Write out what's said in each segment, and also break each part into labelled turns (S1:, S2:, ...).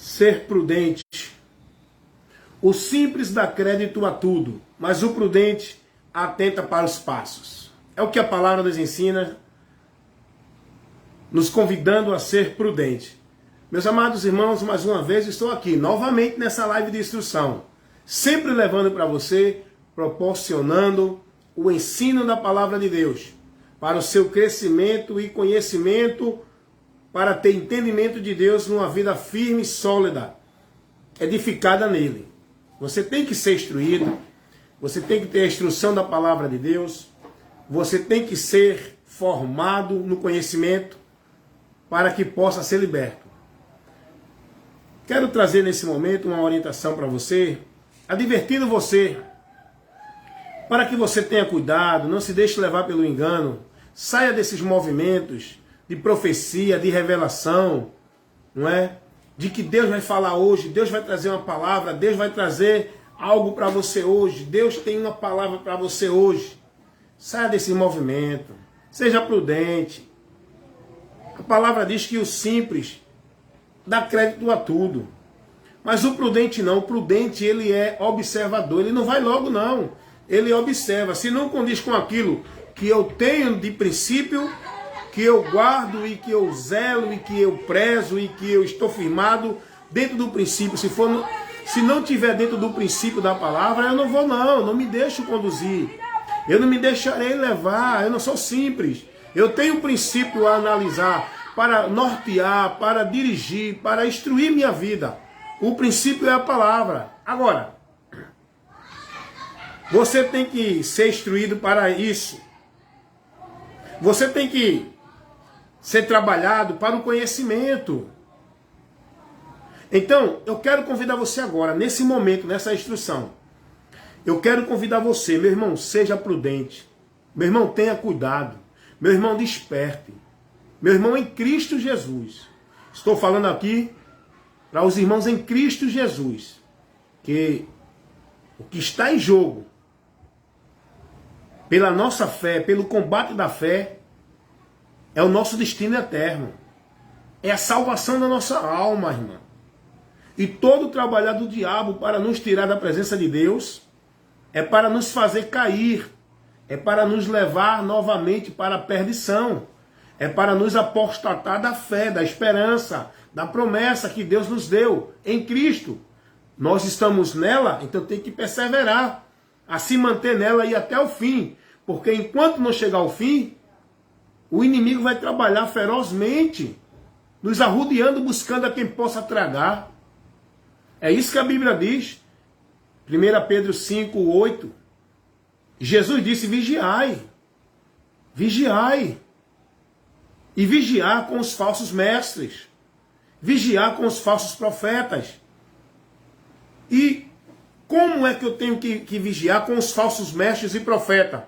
S1: ser prudente. O simples dá crédito a tudo, mas o prudente atenta para os passos. É o que a palavra nos ensina, nos convidando a ser prudente. Meus amados irmãos, mais uma vez estou aqui, novamente nessa live de instrução, sempre levando para você, proporcionando o ensino da palavra de Deus, para o seu crescimento e conhecimento, para ter entendimento de Deus numa vida firme e sólida, edificada nele. Você tem que ser instruído, você tem que ter a instrução da palavra de Deus, você tem que ser formado no conhecimento para que possa ser liberto. Quero trazer nesse momento uma orientação para você, advertindo você, para que você tenha cuidado, não se deixe levar pelo engano, saia desses movimentos de profecia, de revelação, não é? De que Deus vai falar hoje, Deus vai trazer uma palavra, Deus vai trazer algo para você hoje, Deus tem uma palavra para você hoje. Saia desse movimento, seja prudente. A palavra diz que o simples dá crédito a tudo, mas o prudente não. O prudente, ele é observador, ele não vai logo não, ele observa, se não condiz com aquilo que eu tenho de princípio, que eu guardo e que eu zelo e que eu prezo e que eu estou firmado dentro do princípio. Se não tiver dentro do princípio da palavra, eu não vou não me deixo conduzir. Eu não me deixarei levar, eu não sou simples. Eu tenho um princípio a analisar, para nortear, para dirigir, para instruir minha vida. O princípio é a palavra. Agora, você tem que ser instruído para isso. Você tem que ser trabalhado para o conhecimento. Então, eu quero convidar você agora, nesse momento, nessa instrução. Eu quero convidar você, meu irmão, seja prudente. Meu irmão, tenha cuidado. Meu irmão, desperte. Meu irmão, em Cristo Jesus. Estou falando aqui para os irmãos em Cristo Jesus. Que o que está em jogo, pela nossa fé, pelo combate da fé, é o nosso destino eterno. É a salvação da nossa alma, irmão. E todo o trabalhar do diabo para nos tirar da presença de Deus é para nos fazer cair. É para nos levar novamente para a perdição. É para nos apostatar da fé, da esperança, da promessa que Deus nos deu em Cristo. Nós estamos nela, então tem que perseverar, a se manter nela e até o fim. Porque enquanto não chegar ao fim, o inimigo vai trabalhar ferozmente, nos arrodeando, buscando a quem possa tragar. É isso que a Bíblia diz. 1 Pedro 5, 8. Jesus disse, vigiai. Vigiai. E vigiar com os falsos mestres. Vigiar com os falsos profetas. E como é que eu tenho que vigiar com os falsos mestres e profetas?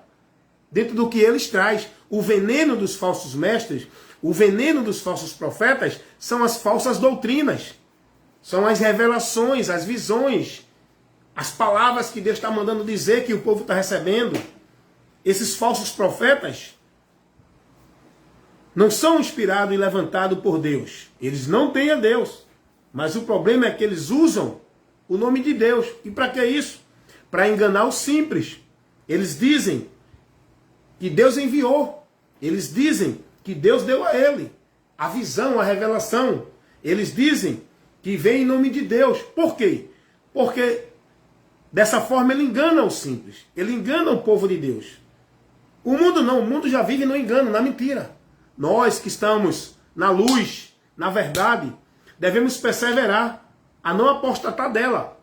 S1: Dentro do que eles trazem. O veneno dos falsos mestres, o veneno dos falsos profetas são as falsas doutrinas. São as revelações, as visões, as palavras que Deus está mandando dizer que o povo está recebendo. Esses falsos profetas não são inspirados e levantados por Deus. Eles não têm a Deus. Mas o problema é que eles usam o nome de Deus. E para que isso? Para enganar os simples. Eles dizem que Deus enviou. Eles dizem que Deus deu a ele a visão, a revelação. Eles dizem que vem em nome de Deus. Por quê? Porque dessa forma ele engana os simples. Ele engana o povo de Deus. O mundo não. O mundo já vive no engano, na mentira. Nós que estamos na luz, na verdade, devemos perseverar a não apostatar dela.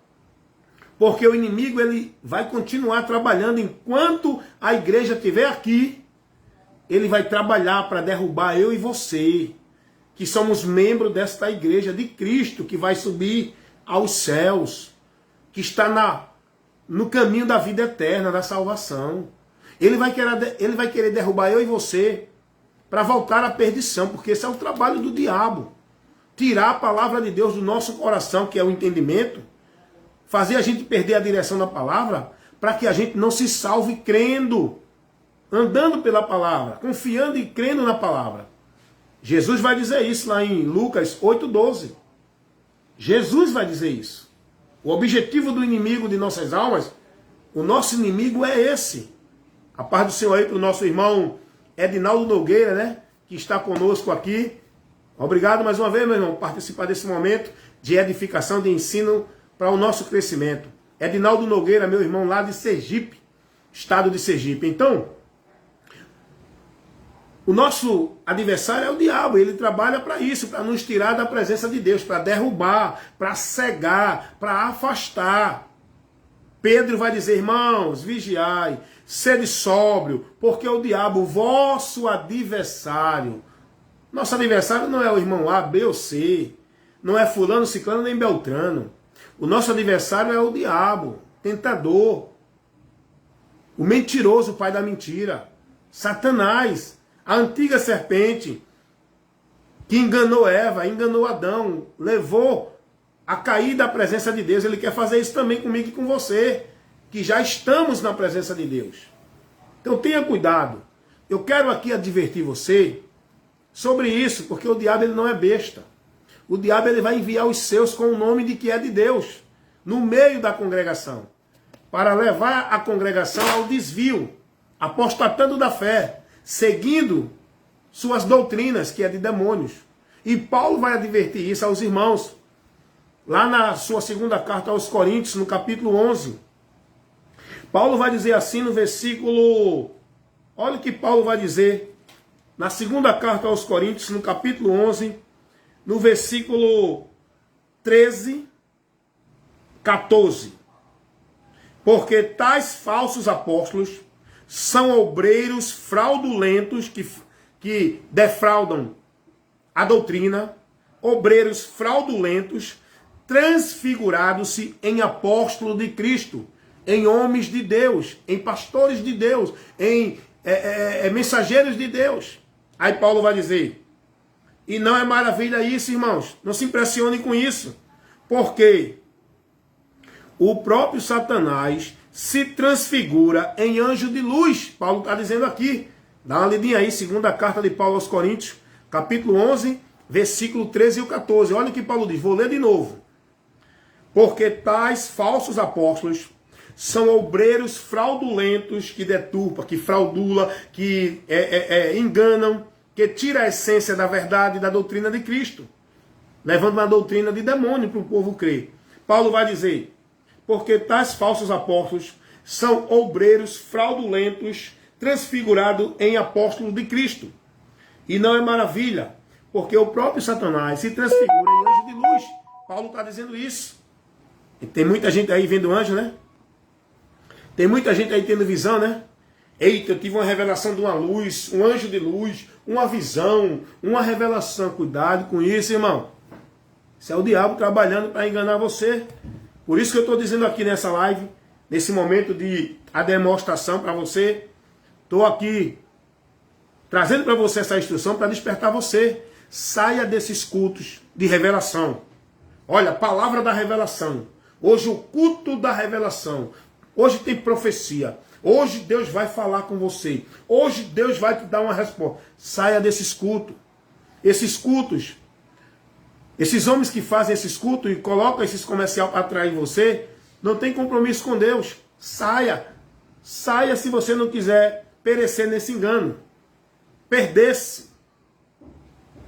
S1: Porque o inimigo ele vai continuar trabalhando enquanto a igreja estiver aqui. Ele vai trabalhar para derrubar eu e você, que somos membros desta igreja de Cristo, que vai subir aos céus, que está no caminho da vida eterna, da salvação. Ele vai querer derrubar eu e você para voltar à perdição, porque esse é o trabalho do diabo. Tirar a palavra de Deus do nosso coração, que é o entendimento, fazer a gente perder a direção da palavra, para que a gente não se salve crendo, andando pela palavra, confiando e crendo na palavra. Jesus vai dizer isso lá em Lucas 8:12. Jesus vai dizer isso. O objetivo do inimigo de nossas almas, o nosso inimigo é esse. A paz do Senhor aí para o nosso irmão Edinaldo Nogueira, né? Que está conosco aqui. Obrigado mais uma vez, meu irmão, por participar desse momento de edificação, de ensino para o nosso crescimento. Edinaldo Nogueira, meu irmão lá de Sergipe, estado de Sergipe. Então, o nosso adversário é o diabo, ele trabalha para isso, para nos tirar da presença de Deus, para derrubar, para cegar, para afastar. Pedro vai dizer, irmãos, vigiai, sede sóbrio, porque o diabo, vosso adversário. Nosso adversário não é o irmão A, B ou C, não é fulano, ciclano nem beltrano. O nosso adversário é o diabo, tentador, o mentiroso, o pai da mentira, Satanás, a antiga serpente que enganou Eva, enganou Adão, levou a cair da presença de Deus. Ele quer fazer isso também comigo e com você, que já estamos na presença de Deus. Então tenha cuidado. Eu quero aqui advertir você sobre isso, porque o diabo ele não é besta. O diabo ele vai enviar os seus com o nome de que é de Deus, no meio da congregação, para levar a congregação ao desvio, apostatando da fé, seguindo suas doutrinas, que é de demônios. E Paulo vai advertir isso aos irmãos, lá na sua segunda carta aos Coríntios, no capítulo 11. Paulo vai dizer assim no versículo... Olha o que Paulo vai dizer na segunda carta aos Coríntios, no capítulo 11, no versículo 13, 14. Porque tais falsos apóstolos são obreiros fraudulentos que defraudam a doutrina, obreiros fraudulentos, transfigurados-se em apóstolos de Cristo, em homens de Deus, em pastores de Deus, em mensageiros de Deus. Aí Paulo vai dizer, e não é maravilha isso, irmãos, não se impressionem com isso, porque o próprio Satanás se transfigura em anjo de luz. Paulo está dizendo aqui, dá uma lidinha aí, segunda carta de Paulo aos Coríntios, capítulo 11, versículo 13 e 14. Olha o que Paulo diz, vou ler de novo. Porque tais falsos apóstolos são obreiros fraudulentos que deturpam, que fraudula, que enganam, que tira a essência da verdade e da doutrina de Cristo, levando uma doutrina de demônio para o povo crer. Paulo vai dizer, porque tais falsos apóstolos são obreiros fraudulentos, transfigurados em apóstolos de Cristo. E não é maravilha, porque o próprio Satanás se transfigura em anjo de luz. Paulo está dizendo isso. E tem muita gente aí vendo anjo, né? Tem muita gente aí tendo visão, né? Eita, eu tive uma revelação de uma luz, um anjo de luz, uma visão, uma revelação. Cuidado com isso, irmão. Isso é o diabo trabalhando para enganar você. Por isso que eu estou dizendo aqui nessa live, nesse momento de a demonstração para você, estou aqui trazendo para você essa instrução para despertar você. Saia desses cultos de revelação. Olha, palavra da revelação. Hoje o culto da revelação. Hoje tem profecia. Hoje Deus vai falar com você. Hoje Deus vai te dar uma resposta. Saia desses cultos. Esses cultos, esses homens que fazem esses cultos e colocam esses comerciais para atrair você, não tem compromisso com Deus. Saia. Saia se você não quiser perecer nesse engano. Perder-se.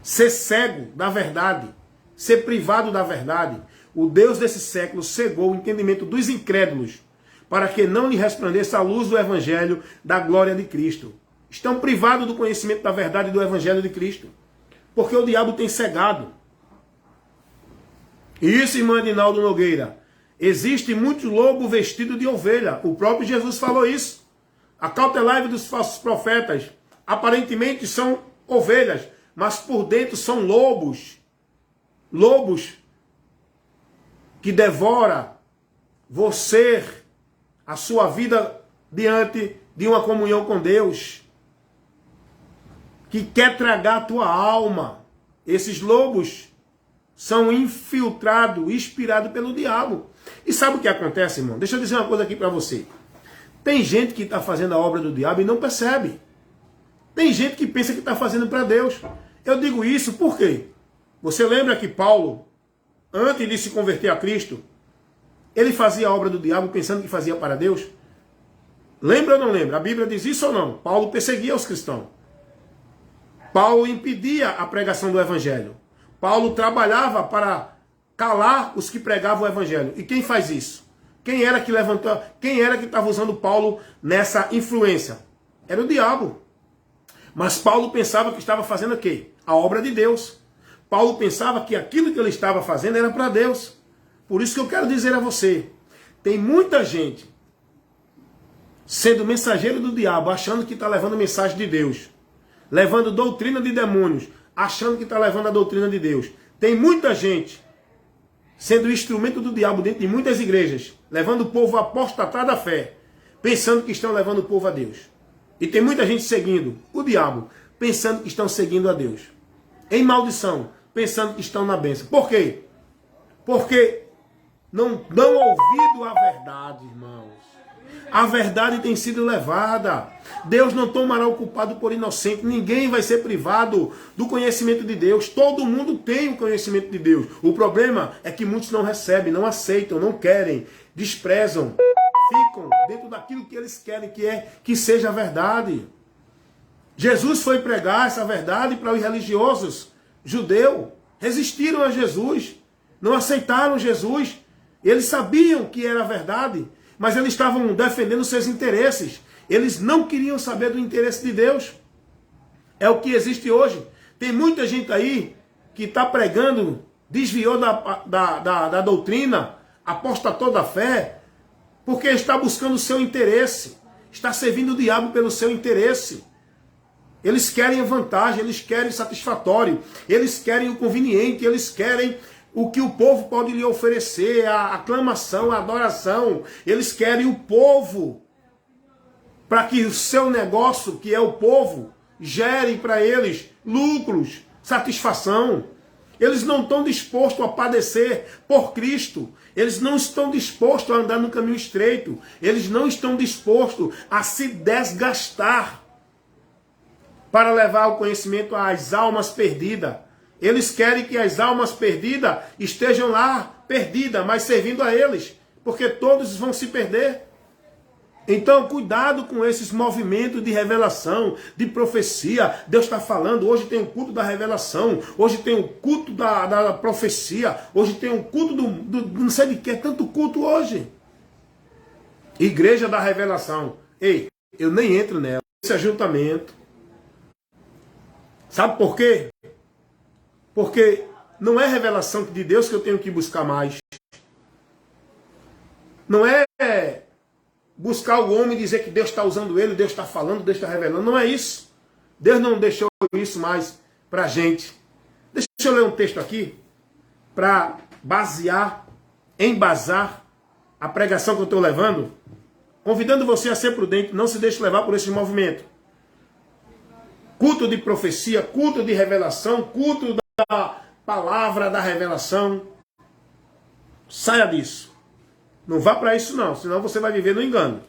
S1: Ser cego da verdade. Ser privado da verdade. O Deus desse século cegou o entendimento dos incrédulos para que não lhe resplandeça a luz do Evangelho da glória de Cristo. Estão privados do conhecimento da verdade do Evangelho de Cristo. Porque o diabo tem cegado. E isso, irmão Edinaldo Nogueira, existe muito lobo vestido de ovelha. O próprio Jesus falou isso. Acautelai-vos dos falsos profetas. Aparentemente são ovelhas, mas por dentro são lobos. Lobos que devoram você, a sua vida diante de uma comunhão com Deus, que quer tragar a tua alma. Esses lobos são infiltrados, inspirados pelo diabo. E sabe o que acontece, irmão? Deixa eu dizer uma coisa aqui para você. Tem gente que está fazendo a obra do diabo e não percebe. Tem gente que pensa que está fazendo para Deus. Eu digo isso por quê? Você lembra que Paulo, antes de se converter a Cristo, ele fazia a obra do diabo pensando que fazia para Deus? Lembra ou não lembra? A Bíblia diz isso ou não? Paulo perseguia os cristãos. Paulo impedia a pregação do Evangelho. Paulo trabalhava para calar os que pregavam o Evangelho. E quem faz isso? Quem era que levantou? Quem era que estava usando Paulo nessa influência? Era o diabo. Mas Paulo pensava que estava fazendo o quê? A obra de Deus. Paulo pensava que aquilo que ele estava fazendo era para Deus. Por isso que eu quero dizer a você, tem muita gente sendo mensageiro do diabo, achando que está levando mensagem de Deus. Levando doutrina de demônios, achando que está levando a doutrina de Deus. Tem muita gente sendo instrumento do diabo dentro de muitas igrejas, levando o povo a apostatar da fé, pensando que estão levando o povo a Deus. E tem muita gente seguindo o diabo, pensando que estão seguindo a Deus. Em maldição, pensando que estão na bênção. Por quê? Porque não dão ouvido à verdade, irmãos. A verdade tem sido levada. Deus não tomará o culpado por inocente. Ninguém vai ser privado do conhecimento de Deus. Todo mundo tem o conhecimento de Deus. O problema é que muitos não recebem, não aceitam, não querem, desprezam, ficam dentro daquilo que eles querem, que seja a verdade. Jesus foi pregar essa verdade para os religiosos judeus. Resistiram a Jesus, não aceitaram Jesus. Eles sabiam que era a verdade, mas eles estavam defendendo seus interesses. Eles não queriam saber do interesse de Deus. É o que existe hoje. Tem muita gente aí que está pregando, desviou da doutrina, apostatou da fé, porque está buscando o seu interesse. Está servindo o diabo pelo seu interesse. Eles querem vantagem, eles querem satisfatório, eles querem o conveniente, eles querem o que o povo pode lhe oferecer, a aclamação, a adoração. Eles querem o povo, para que o seu negócio, que é o povo, gere para eles lucros, satisfação. Eles não estão dispostos a padecer por Cristo. Eles não estão dispostos a andar no caminho estreito. Eles não estão dispostos a se desgastar para levar o conhecimento às almas perdidas. Eles querem que as almas perdidas estejam lá, perdidas, mas servindo a eles, porque todos vão se perder. Então, cuidado com esses movimentos de revelação, de profecia. Deus está falando, hoje tem o culto da revelação, hoje tem o culto da profecia, hoje tem o culto do não sei de que, é tanto culto hoje. Igreja da revelação. Ei, eu nem entro nela. Esse ajuntamento. Sabe por quê? Porque não é revelação de Deus que eu tenho que buscar mais. Não é buscar o homem e dizer que Deus está usando ele, Deus está falando, Deus está revelando. Não é isso. Deus não deixou isso mais para a gente. Deixa eu ler um texto aqui para embasar a pregação que eu estou levando, convidando você a ser prudente, não se deixe levar por esse movimento. Culto de profecia, culto de revelação, culto da palavra da revelação. Saia disso. Não vá para isso não, senão você vai viver no engano.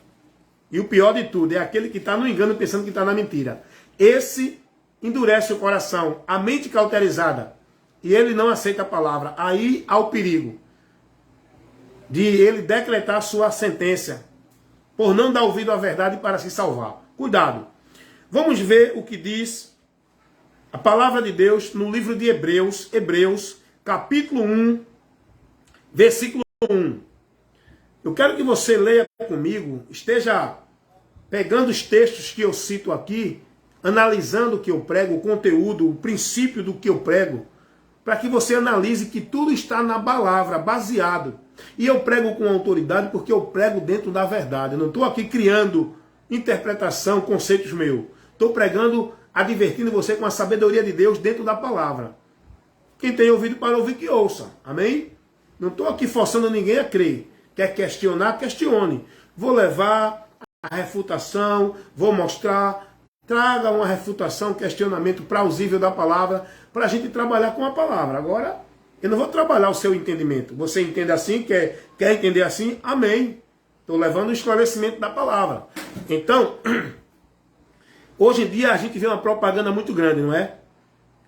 S1: E o pior de tudo é aquele que está no engano pensando que está na mentira. Esse endurece o coração, a mente cauterizada, e ele não aceita a palavra. Aí há o perigo de ele decretar sua sentença, por não dar ouvido à verdade para se salvar. Cuidado. Vamos ver o que diz a palavra de Deus no livro de Hebreus, capítulo 1, versículo 1. Eu quero que você leia comigo, esteja pegando os textos que eu cito aqui, analisando o que eu prego, o conteúdo, o princípio do que eu prego, para que você analise que tudo está na palavra, baseado. E eu prego com autoridade porque eu prego dentro da verdade. Eu não estou aqui criando interpretação, conceitos meus. Estou pregando, advertindo você com a sabedoria de Deus dentro da palavra. Quem tem ouvido para ouvir, que ouça. Amém? Não estou aqui forçando ninguém a crer. Quer questionar, questione. Vou levar a refutação, vou mostrar. Traga uma refutação, questionamento plausível da palavra, para a gente trabalhar com a palavra. Agora, eu não vou trabalhar o seu entendimento. Você entende assim, quer entender assim? Amém. Estou levando o esclarecimento da palavra. Então, hoje em dia a gente vê uma propaganda muito grande, não é?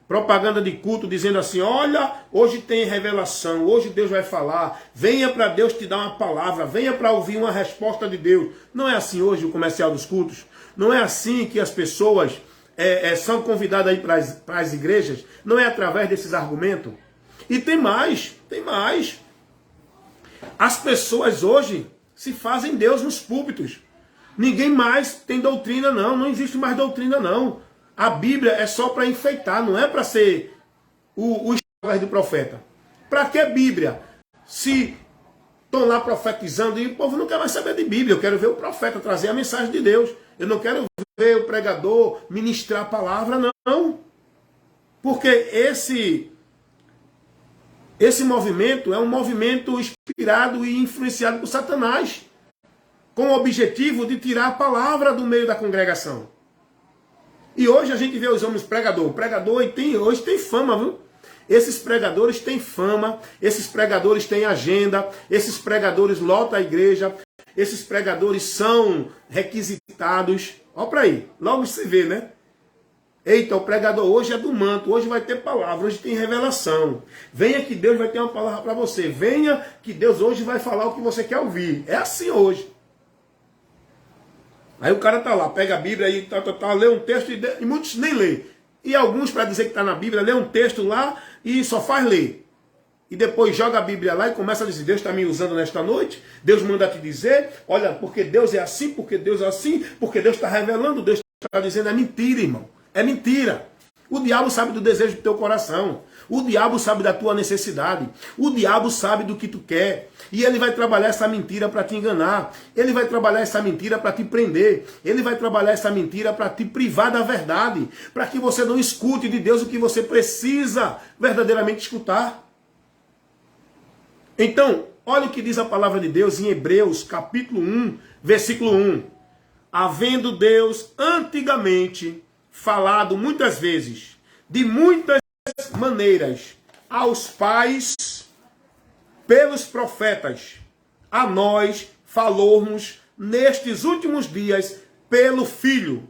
S1: propaganda de culto dizendo assim, olha, hoje tem revelação, hoje Deus vai falar, venha para Deus te dar uma palavra, venha para ouvir uma resposta de Deus. Não é assim hoje o comercial dos cultos? Não é assim que as pessoas são convidadas aí para as igrejas? Não é através desses argumentos? E tem mais, tem mais. As pessoas hoje se fazem Deus nos púlpitos. Ninguém mais tem doutrina não, não existe mais doutrina não. A Bíblia é só para enfeitar, não é para ser o do profeta. Para que Bíblia? Se estão lá profetizando e o povo não quer mais saber de Bíblia. Eu quero ver o profeta trazer a mensagem de Deus. Eu não quero ver o pregador ministrar a palavra, não. Porque esse movimento é um movimento inspirado e influenciado por Satanás, com o objetivo de tirar a palavra do meio da congregação. E hoje a gente vê os homens pregador. O pregador hoje tem fama, viu? Esses pregadores têm fama, esses pregadores têm agenda, esses pregadores lotam a igreja, esses pregadores são requisitados. Olha para aí, logo se vê, né? Eita, o pregador hoje é do manto, hoje vai ter palavra, hoje tem revelação. Venha que Deus vai ter uma palavra para você. Venha que Deus hoje vai falar o que você quer ouvir. É assim hoje. Aí o cara tá lá, pega a Bíblia e lê um texto e muitos nem lê. E alguns, para dizer que está na Bíblia, lê um texto lá e só faz ler. E depois joga a Bíblia lá e começa a dizer, Deus está me usando nesta noite, Deus manda te dizer, olha, porque Deus é assim, porque Deus é assim, porque Deus está revelando, Deus está dizendo, é mentira, irmão. É mentira. O diabo sabe do desejo do teu coração. O diabo sabe da tua necessidade. O diabo sabe do que tu quer. E ele vai trabalhar essa mentira para te enganar. Ele vai trabalhar essa mentira para te prender. Ele vai trabalhar essa mentira para te privar da verdade. Para que você não escute de Deus o que você precisa verdadeiramente escutar. Então, olha o que diz a palavra de Deus em Hebreus, capítulo 1, versículo 1. Havendo Deus antigamente falado muitas vezes, de muitas maneiras, aos pais, pelos profetas, a nós falou-nos nestes últimos dias pelo Filho.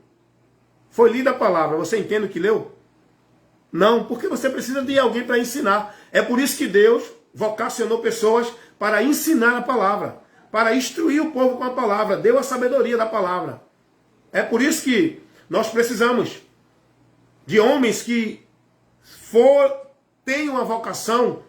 S1: Foi lida a palavra, você entende o que leu? Não, porque você precisa de alguém para ensinar. É por isso que Deus vocacionou pessoas para ensinar a palavra, para instruir o povo com a palavra, deu a sabedoria da palavra. É por isso que nós precisamos de homens que tenham a vocação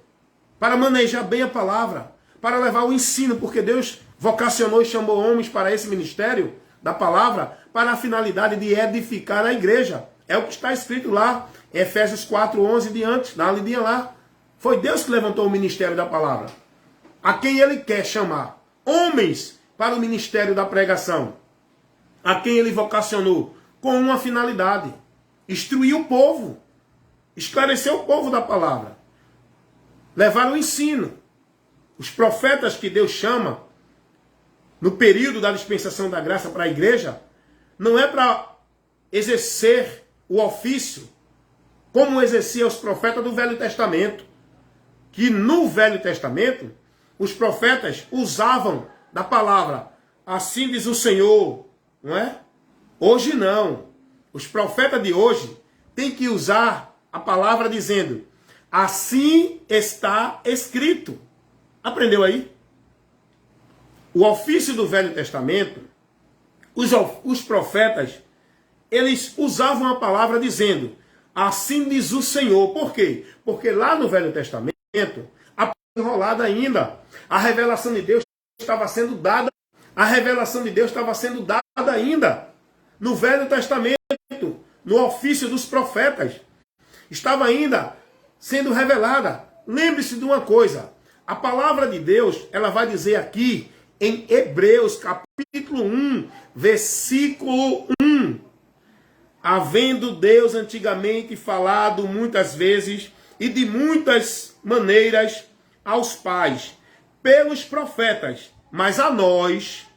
S1: para manejar bem a palavra, para levar o ensino, porque Deus vocacionou e chamou homens para esse ministério da palavra, para a finalidade de edificar a igreja. É o que está escrito lá, Efésios 4:11 diante, dá uma lidinha lá. Foi Deus que levantou o ministério da palavra. A quem Ele quer chamar? Homens para o ministério da pregação. A quem Ele vocacionou? Com uma finalidade. Instruir o povo. Esclarecer o povo da palavra. Levar o ensino. Os profetas que Deus chama, no período da dispensação da graça para a igreja, não é para exercer o ofício como exerciam os profetas do Velho Testamento. Que no Velho Testamento, os profetas usavam da palavra, assim diz o Senhor, não é? Hoje não. Os profetas de hoje têm que usar a palavra dizendo, assim está escrito. Aprendeu aí? O ofício do Velho Testamento, os profetas, eles usavam a palavra dizendo, assim diz o Senhor. Por quê? Porque lá no Velho Testamento, a enrolada ainda, a revelação de Deus estava sendo dada, ainda no Velho Testamento, no ofício dos profetas, estava ainda sendo revelada. Lembre-se de uma coisa, a palavra de Deus, ela vai dizer aqui em Hebreus capítulo 1, versículo 1, havendo Deus antigamente falado muitas vezes e de muitas maneiras aos pais, pelos profetas, mas a nós,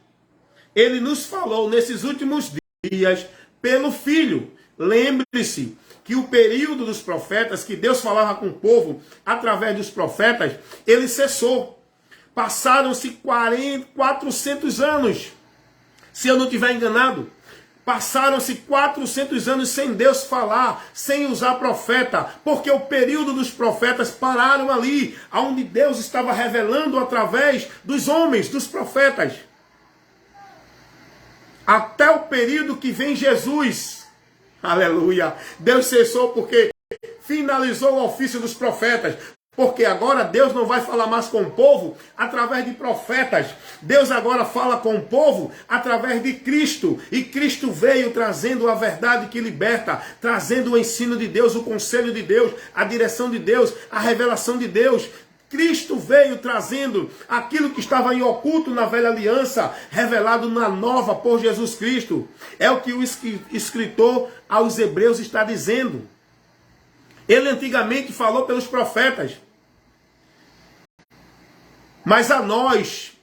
S1: Ele nos falou nesses últimos dias pelo Filho. Lembre-se que o período dos profetas, que Deus falava com o povo através dos profetas, ele cessou. Passaram-se 400 anos, se eu não estiver enganado. Passaram-se 400 anos sem Deus falar, sem usar profeta, porque o período dos profetas pararam ali, onde Deus estava revelando através dos homens, dos profetas. Até o período que vem Jesus. Aleluia. Deus cessou porque finalizou o ofício dos profetas. Porque agora Deus não vai falar mais com o povo através de profetas. Deus agora fala com o povo através de Cristo. E Cristo veio trazendo a verdade que liberta, trazendo o ensino de Deus, o conselho de Deus, a direção de Deus, a revelação de Deus. Cristo veio trazendo aquilo que estava em oculto na velha aliança, revelado na nova por Jesus Cristo. É o que o escritor aos Hebreus está dizendo. Ele antigamente falou pelos profetas. Mas a nós,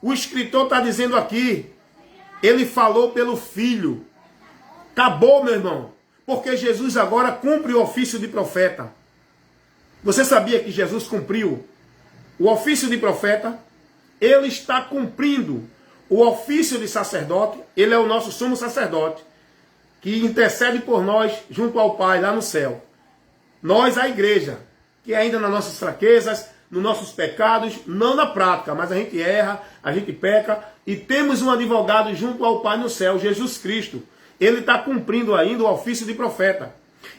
S1: o escritor está dizendo aqui, ele falou pelo Filho. Acabou, meu irmão. Porque Jesus agora cumpre o ofício de profeta. Você sabia que Jesus cumpriu o ofício de profeta? Ele está cumprindo o ofício de sacerdote. Ele é o nosso sumo sacerdote, que intercede por nós junto ao Pai lá no céu. Nós, a igreja, que ainda nas nossas fraquezas, nos nossos pecados, não na prática, mas a gente erra, a gente peca, e temos um advogado junto ao Pai no céu, Jesus Cristo. Ele está cumprindo ainda o ofício de profeta.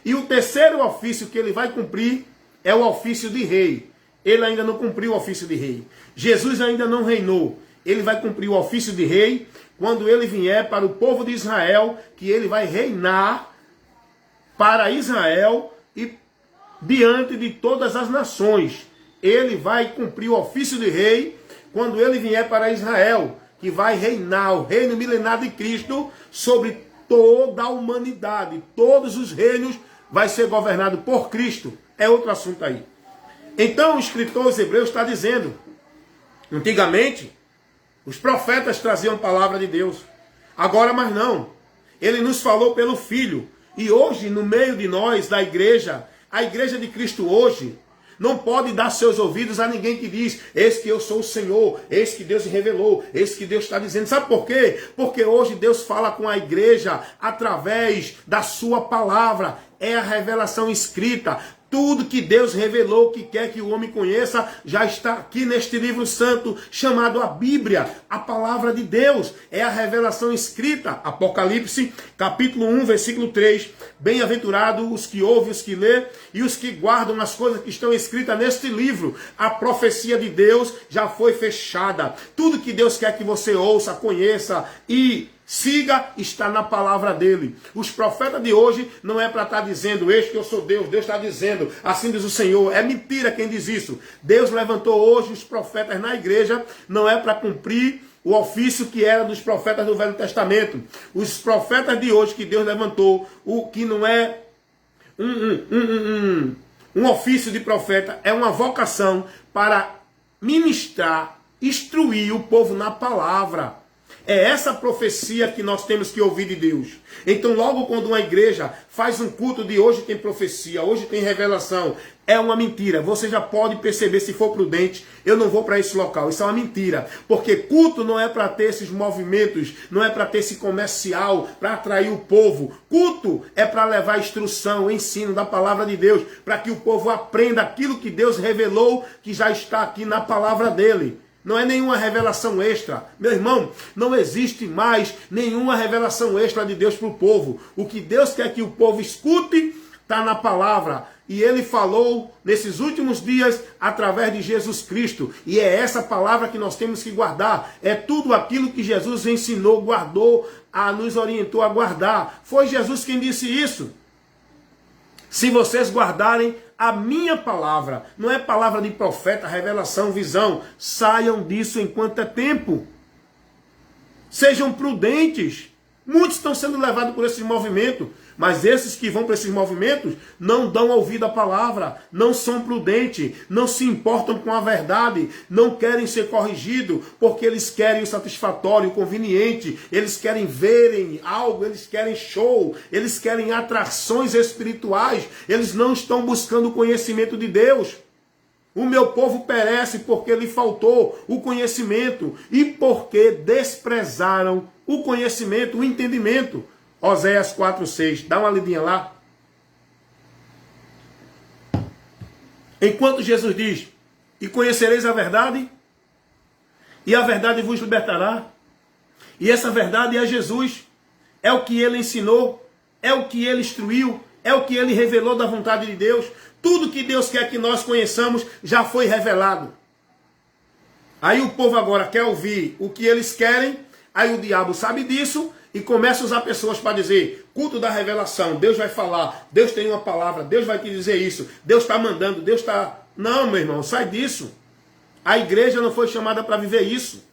S1: E o terceiro ofício que ele vai cumprir é o ofício de rei. Ele ainda não cumpriu o ofício de rei. Jesus ainda não reinou. Ele vai cumprir o ofício de rei quando ele vier para o povo de Israel, que ele vai reinar para Israel e diante de todas as nações. Ele vai cumprir o ofício de rei quando ele vier para Israel, que vai reinar o reino milenar de Cristo sobre toda a humanidade. Todos os reinos vai ser governado por Cristo. É outro assunto aí. Então o escritor aos Hebreus está dizendo, antigamente, os profetas traziam palavra de Deus. Agora mais não. Ele nos falou pelo Filho. E hoje, no meio de nós, da igreja, a igreja de Cristo hoje não pode dar seus ouvidos a ninguém que diz, eis que eu sou o Senhor, eis que Deus se revelou, eis que Deus está dizendo. Sabe por quê? Porque hoje Deus fala com a igreja através da sua palavra. É a revelação escrita. Tudo que Deus revelou, que quer que o homem conheça, já está aqui neste livro santo, chamado a Bíblia. A palavra de Deus é a revelação escrita. Apocalipse, capítulo 1, versículo 3. Bem-aventurados os que ouvem, os que lê e os que guardam as coisas que estão escritas neste livro. A profecia de Deus já foi fechada. Tudo que Deus quer que você ouça, conheça e siga, está na palavra dele. Os profetas de hoje não é para estar dizendo, eis que eu sou Deus. Deus está dizendo, assim diz o Senhor. É mentira quem diz isso. Deus levantou hoje os profetas na igreja, não é para cumprir o ofício que era dos profetas do Velho Testamento. Os profetas de hoje que Deus levantou, o que não é um ofício de profeta, é uma vocação para ministrar, instruir o povo na palavra. É essa profecia que nós temos que ouvir de Deus. Então, logo quando uma igreja faz um culto de hoje tem profecia, hoje tem revelação, é uma mentira. Você já pode perceber, se for prudente, eu não vou para esse local. Isso é uma mentira. Porque culto não é para ter esses movimentos, não é para ter esse comercial, para atrair o povo. Culto é para levar instrução, ensino da palavra de Deus, para que o povo aprenda aquilo que Deus revelou, que já está aqui na palavra dele. Não é nenhuma revelação extra. Meu irmão, não existe mais nenhuma revelação extra de Deus para o povo. O que Deus quer que o povo escute está na palavra. E ele falou nesses últimos dias através de Jesus Cristo. E é essa palavra que nós temos que guardar. É tudo aquilo que Jesus ensinou, guardou, nos orientou a guardar. Foi Jesus quem disse isso. Se vocês guardarem a minha palavra, não é palavra de profeta, revelação, visão, saiam disso enquanto é tempo. Sejam prudentes. Muitos estão sendo levados por esse movimento, mas esses que vão para esses movimentos não dão ouvido à palavra, não são prudentes, não se importam com a verdade, não querem ser corrigidos, porque eles querem o satisfatório, o conveniente, eles querem verem algo, eles querem show, eles querem atrações espirituais, eles não estão buscando o conhecimento de Deus. O meu povo perece porque lhe faltou o conhecimento e porque desprezaram o conhecimento, o entendimento. Oséias 4:6. Dá uma lidinha lá. Enquanto Jesus diz, e conhecereis a verdade, e a verdade vos libertará. E essa verdade é Jesus, é o que ele ensinou, é o que ele instruiu, é o que ele revelou da vontade de Deus. Tudo que Deus quer que nós conheçamos já foi revelado. Aí o povo agora quer ouvir o que eles querem, aí o diabo sabe disso e começa a usar pessoas para dizer, culto da revelação, Deus vai falar, Deus tem uma palavra, Deus vai te dizer isso, Deus está mandando, Deus está... Não, meu irmão, sai disso. A igreja não foi chamada para viver isso.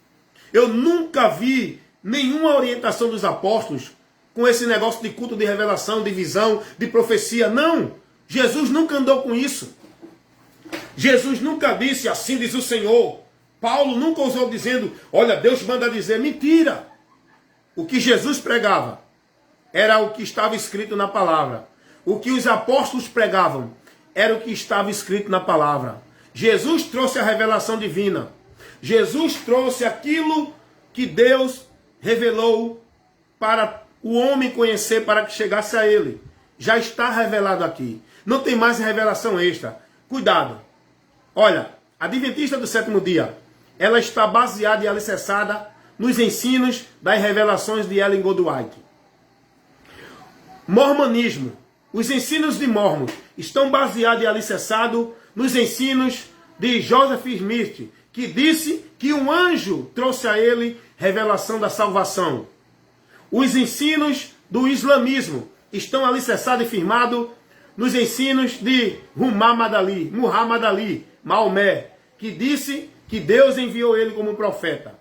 S1: Eu nunca vi nenhuma orientação dos apóstolos com esse negócio de culto de revelação, de visão, de profecia. Não! Jesus nunca andou com isso. Jesus nunca disse, assim diz o Senhor. Paulo nunca usou dizendo, olha, Deus manda dizer. Mentira! O que Jesus pregava era o que estava escrito na palavra. O que os apóstolos pregavam era o que estava escrito na palavra. Jesus trouxe a revelação divina. Jesus trouxe aquilo que Deus revelou para o homem conhecer, para que chegasse a ele. Já está revelado aqui. Não tem mais revelação extra. Cuidado. Olha, a Adventista do sétimo dia, ela está baseada e alicerçada nos ensinos das revelações de Ellen G. White. Mormonismo. Os ensinos de Mormon estão baseados e alicerçados nos ensinos de Joseph Smith, que disse que um anjo trouxe a ele revelação da salvação. Os ensinos do islamismo estão alicerçados e firmados nos ensinos de Muhammad Ali, Maomé, que disse que Deus enviou ele como profeta.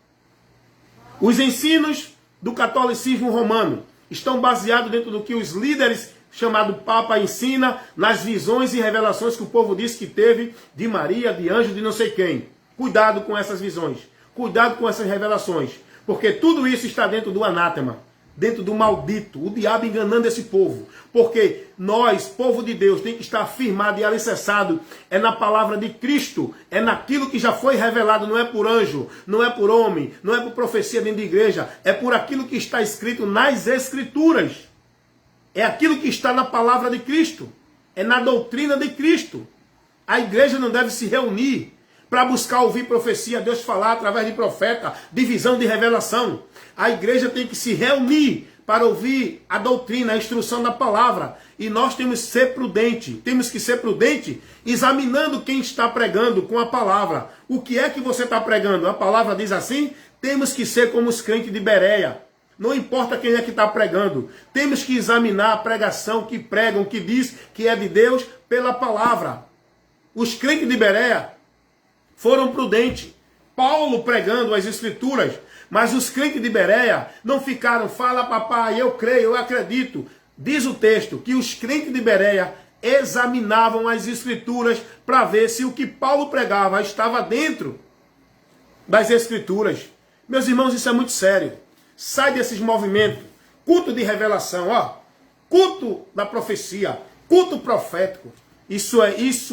S1: Os ensinos do catolicismo romano estão baseados dentro do que os líderes chamado Papa ensina, nas visões e revelações que o povo disse que teve de Maria, de anjo, de não sei quem. Cuidado com essas visões, cuidado com essas revelações, porque tudo isso está dentro do anátema, dentro do maldito, o diabo enganando esse povo. Porque nós, povo de Deus, tem que estar firmado e alicerçado é na palavra de Cristo, é naquilo que já foi revelado, não é por anjo, não é por homem, não é por profecia dentro de igreja, é por aquilo que está escrito nas Escrituras. É aquilo que está na palavra de Cristo. É na doutrina de Cristo. A igreja não deve se reunir para buscar ouvir profecia, Deus falar através de profeta, de visão, de revelação. A igreja tem que se reunir para ouvir a doutrina, a instrução da palavra. E nós temos que ser prudente. Temos que ser prudente examinando quem está pregando com a palavra. O que é que você está pregando? A palavra diz assim, temos que ser como os crentes de Bereia. Não importa quem é que está pregando. Temos que examinar a pregação que pregam, que diz que é de Deus pela palavra. Os crentes de Bereia foram prudentes. Paulo pregando as Escrituras. Mas os crentes de Bereia não ficaram, fala papai, eu creio, eu acredito. Diz o texto que os crentes de Bereia examinavam as Escrituras para ver se o que Paulo pregava estava dentro das Escrituras. Meus irmãos, isso é muito sério. Sai desses movimentos. Culto de revelação, ó. Culto da profecia. Culto profético. Isso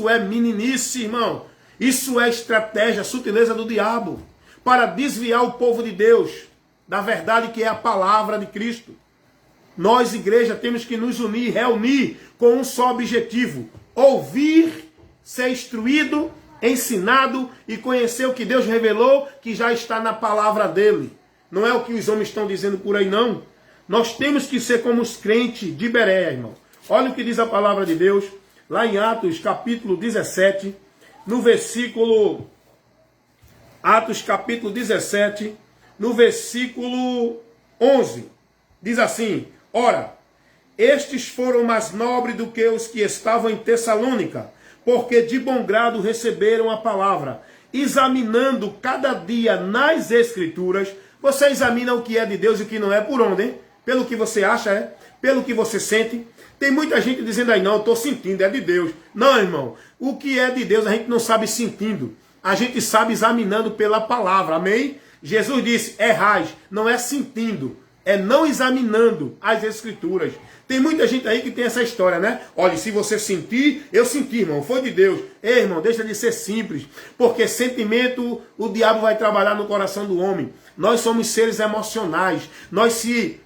S1: é meninice, irmão. Isso é estratégia, sutileza do diabo. Para desviar o povo de Deus da verdade que é a palavra de Cristo. Nós, igreja, temos que nos unir, reunir com um só objetivo. Ouvir, ser instruído, ensinado e conhecer o que Deus revelou, que já está na palavra dele. Não é o que os homens estão dizendo por aí, não. Nós temos que ser como os crentes de Bereia, irmão. Olha o que diz a palavra de Deus, lá em Atos, capítulo 17, no versículo... Atos, capítulo 17, no versículo 11. Diz assim, ora, estes foram mais nobres do que os que estavam em Tessalônica, porque de bom grado receberam a palavra, examinando cada dia nas Escrituras. Você examina o que é de Deus e o que não é por onde, hein? Pelo que você acha, é? Pelo que você sente. Tem muita gente dizendo aí, não, eu estou sentindo, é de Deus. Não, irmão, o que é de Deus a gente não sabe sentindo. A gente sabe examinando pela palavra, amém? Jesus disse, errais, não é sentindo, é não examinando as Escrituras. Tem muita gente aí que tem essa história, né? Olha, se você sentir, eu senti, irmão, foi de Deus. Ei, irmão, deixa de ser simples, porque sentimento, o diabo vai trabalhar no coração do homem. Nós somos seres emocionais, nós se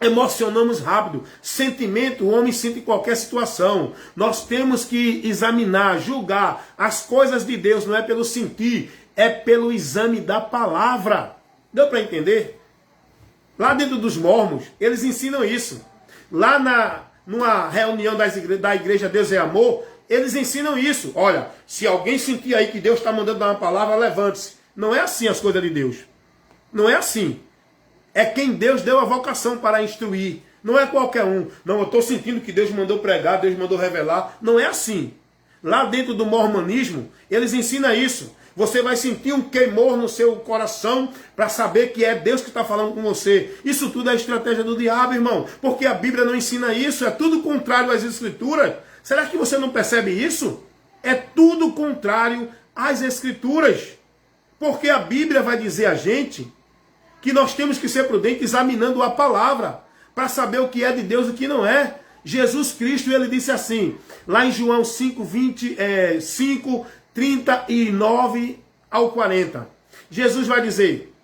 S1: emocionamos rápido. Sentimento, o homem sente em qualquer situação. Nós temos que examinar, julgar as coisas de Deus, não é pelo sentir, é pelo exame da palavra. Deu para entender? Lá dentro dos mormons, eles ensinam isso. Lá numa reunião da igreja Deus é Amor, eles ensinam isso. Olha, se alguém sentir aí que Deus está mandando dar uma palavra, levante-se. Não é assim as coisas de Deus. Não é assim. É quem Deus deu a vocação para instruir. Não é qualquer um. Não, eu estou sentindo que Deus mandou pregar, Deus mandou revelar. Não é assim. Lá dentro do mormonismo, eles ensinam isso. Você vai sentir um queimor no seu coração para saber que é Deus que está falando com você. Isso tudo é estratégia do diabo, irmão. Porque a Bíblia não ensina isso. É tudo contrário às Escrituras. Será que você não percebe isso? É tudo contrário às Escrituras. Porque a Bíblia vai dizer a gente que nós temos que ser prudentes examinando a palavra, para saber o que é de Deus e o que não é. Jesus Cristo, ele disse assim, lá em João 5, 39 ao 40. Jesus vai dizer,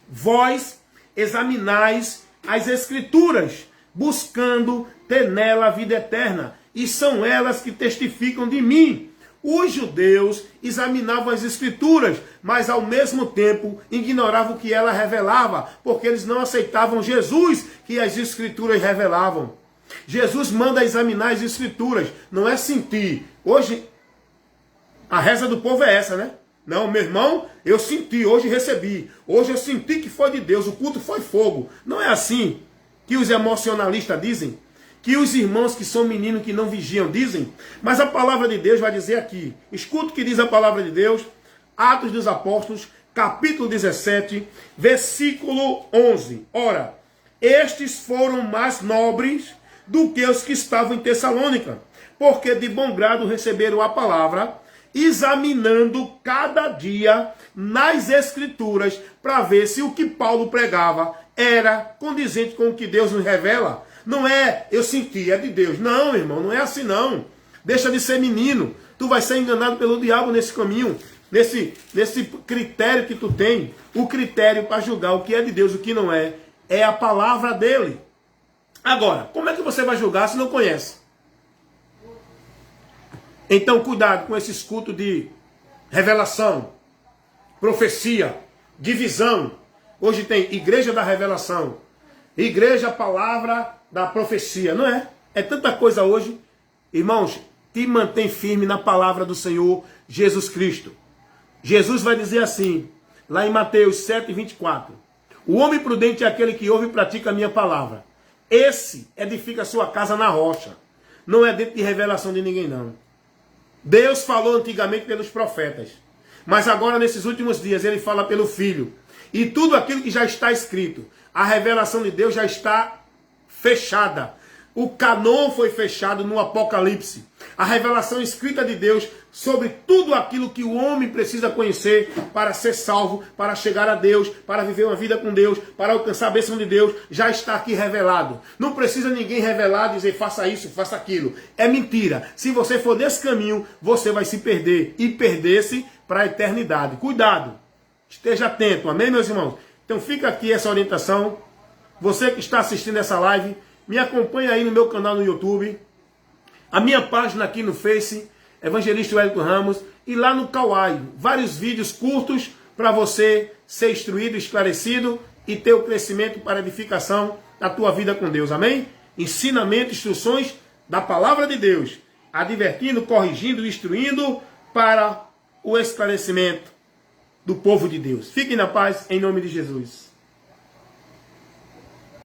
S1: vós examinais as Escrituras, buscando ter nela a vida eterna, e são elas que testificam de mim. Os judeus examinavam as Escrituras, mas ao mesmo tempo ignoravam o que ela revelava, porque eles não aceitavam Jesus que as Escrituras revelavam. Jesus manda examinar as Escrituras, não é sentir. Hoje, a reza do povo é essa, né? Não, meu irmão, eu senti, hoje recebi. Hoje eu senti que foi de Deus, o culto foi fogo. Não é assim que os emocionalistas dizem, que os irmãos que são meninos que não vigiam dizem, mas a palavra de Deus vai dizer aqui. Escuta o que diz a palavra de Deus, Atos dos Apóstolos, capítulo 17, versículo 11. Ora, estes foram mais nobres do que os que estavam em Tessalônica, porque de bom grado receberam a palavra, examinando cada dia nas Escrituras, para ver se o que Paulo pregava era condizente com o que Deus nos revela. Não é, eu senti, é de Deus. Não, irmão, não é assim não. Deixa de ser menino. Tu vai ser enganado pelo diabo nesse caminho, nesse critério que tu tem. O critério para julgar o que é de Deus e o que não é a palavra dele. Agora, como é que você vai julgar se não conhece? Então, cuidado com esse culto de revelação, profecia, divisão. Hoje tem igreja da revelação, igreja palavra da profecia, não é? É tanta coisa hoje. Irmãos, te mantém firme na palavra do Senhor Jesus Cristo. Jesus vai dizer assim, lá em Mateus 7, 24. O homem prudente é aquele que ouve e pratica a minha palavra. Esse edifica a sua casa na rocha. Não é dentro de revelação de ninguém, não. Deus falou antigamente pelos profetas. Mas agora, nesses últimos dias, ele fala pelo Filho. E tudo aquilo que já está escrito, a revelação de Deus já está fechada. O canon foi fechado no Apocalipse. A revelação escrita de Deus sobre tudo aquilo que o homem precisa conhecer para ser salvo, para chegar a Deus, para viver uma vida com Deus, para alcançar a bênção de Deus, já está aqui revelado. Não precisa ninguém revelar, dizer faça isso, faça aquilo. É mentira. Se você for nesse caminho, você vai se perder e perder-se para a eternidade. Cuidado. Esteja atento. Amém, meus irmãos? Então fica aqui essa orientação. Você que está assistindo essa live, me acompanha aí no meu canal no YouTube, a minha página aqui no Face, Evangelista Wellington Ramos, e lá no Kawaii, vários vídeos curtos para você ser instruído, esclarecido e ter o crescimento para edificação da tua vida com Deus, amém? Ensinamento, instruções da palavra de Deus, advertindo, corrigindo, instruindo para o esclarecimento do povo de Deus. Fiquem na paz, em nome de Jesus.